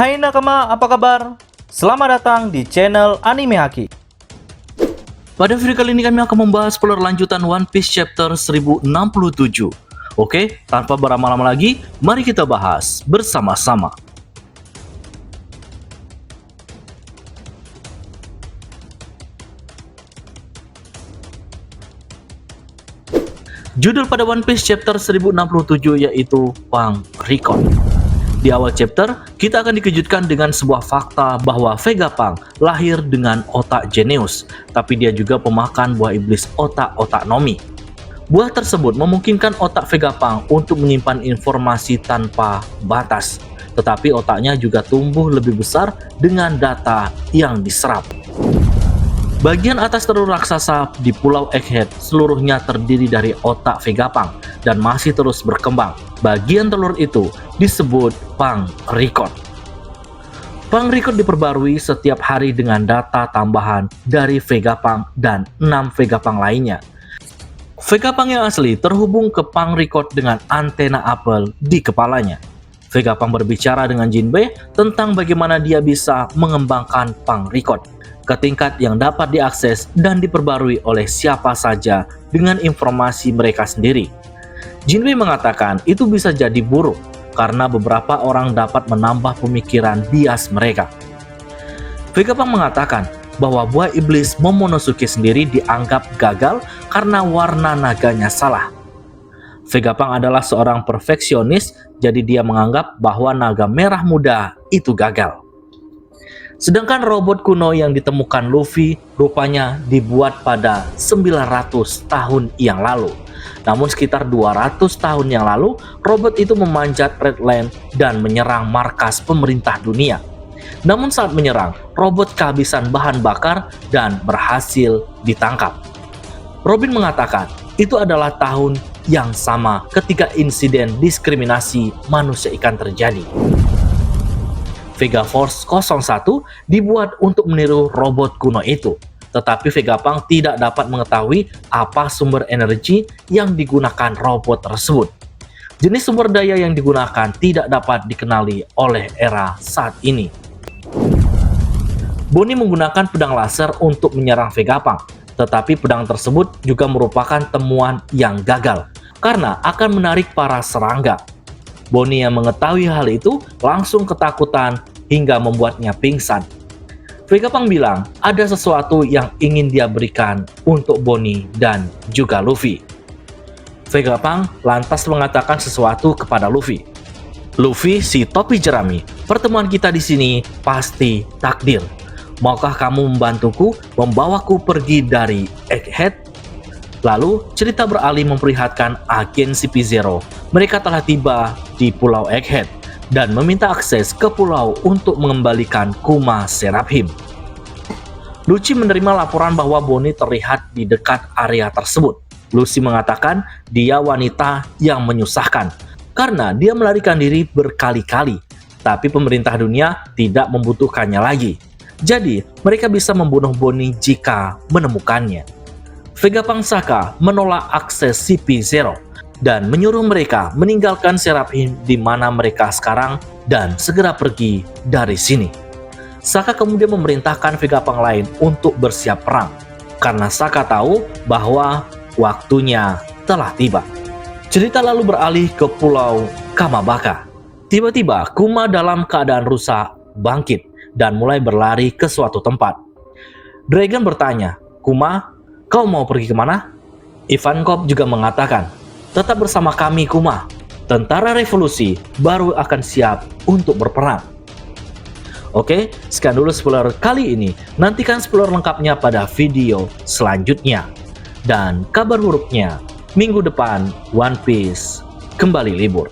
Hai nakama, apa kabar? Selamat datang di channel Anime Haki. Pada video kali ini kami akan membahas spoiler lanjutan One Piece chapter 1067. Oke, tanpa berlama-lama lagi, mari kita bahas bersama-sama. Judul pada One Piece chapter 1067 yaitu Pang Record. Di awal chapter, kita akan dikejutkan dengan sebuah fakta bahwa Vegapunk lahir dengan otak jenius, tapi dia juga pemakan buah iblis otak-otak Nomi. Buah tersebut memungkinkan otak Vegapunk untuk menyimpan informasi tanpa batas, tetapi otaknya juga tumbuh lebih besar dengan data yang diserap. Bagian atas telur raksasa di Pulau Egghead seluruhnya terdiri dari otak Vegapunk dan masih terus berkembang. Bagian telur itu disebut Pang Record. Pang Record diperbarui setiap hari dengan data tambahan dari Vegapunk dan 6 Vegapunk lainnya. Vegapunk yang asli terhubung ke Pang Record dengan antena apel di kepalanya. Vegapunk berbicara dengan Jinbe tentang bagaimana dia bisa mengembangkan Pang Record ke tingkat yang dapat diakses dan diperbarui oleh siapa saja dengan informasi mereka sendiri. Jinbe mengatakan itu bisa jadi buruk karena beberapa orang dapat menambah pemikiran bias mereka. Vegapunk mengatakan bahwa buah iblis Momonosuke sendiri dianggap gagal karena warna naganya salah. Vegapunk adalah seorang perfeksionis, jadi dia menganggap bahwa naga merah muda itu gagal. Sedangkan robot kuno yang ditemukan Luffy rupanya dibuat pada 900 tahun yang lalu. Namun sekitar 200 tahun yang lalu, robot itu memanjat Redland dan menyerang markas pemerintah dunia. Namun saat menyerang, robot kehabisan bahan bakar dan berhasil ditangkap. Robin mengatakan itu adalah tahun yang sama ketika insiden diskriminasi manusia ikan terjadi. Vega Force 01 dibuat untuk meniru robot kuno itu, tetapi Vegapunk tidak dapat mengetahui apa sumber energi yang digunakan robot tersebut. Jenis sumber daya yang digunakan tidak dapat dikenali oleh era saat ini. Bonnie menggunakan pedang laser untuk menyerang Vegapunk, tetapi pedang tersebut juga merupakan temuan yang gagal karena akan menarik para serangga. Bonnie yang mengetahui hal itu langsung ketakutan hingga membuatnya pingsan. Vegapunk bilang ada sesuatu yang ingin dia berikan untuk Bonnie dan juga Luffy. Vegapunk lantas mengatakan sesuatu kepada Luffy. Luffy, si topi jerami, pertemuan kita di sini pasti takdir. Maukah kamu membantuku membawaku pergi dari Egghead? Lalu cerita beralih memperlihatkan agen CP0. Mereka telah tiba di Pulau Egghead dan meminta akses ke pulau untuk mengembalikan Kuma Seraphim. Lucci menerima laporan bahwa Bonnie terlihat di dekat area tersebut. Lucy mengatakan dia wanita yang menyusahkan karena dia melarikan diri berkali-kali, tapi pemerintah dunia tidak membutuhkannya lagi. Jadi mereka bisa membunuh Bonnie jika menemukannya. Vegapunk Saka menolak akses CP0 dan menyuruh mereka meninggalkan Seraphim di mana mereka sekarang dan segera pergi dari sini. Saka kemudian memerintahkan Vegapunk lain untuk bersiap perang karena Saka tahu bahwa waktunya telah tiba. Cerita lalu beralih ke Pulau Kamabaka. Tiba-tiba Kuma dalam keadaan rusak bangkit dan mulai berlari ke suatu tempat. Dragon bertanya, "Kuma, kau mau pergi kemana?" Ivankov juga mengatakan, "Tetap bersama kami, Kuma. Tentara revolusi baru akan siap untuk berperang." Oke, sekian dulu spoiler kali ini. Nantikan spoiler lengkapnya pada video selanjutnya. Dan kabar buruknya, minggu depan One Piece kembali libur.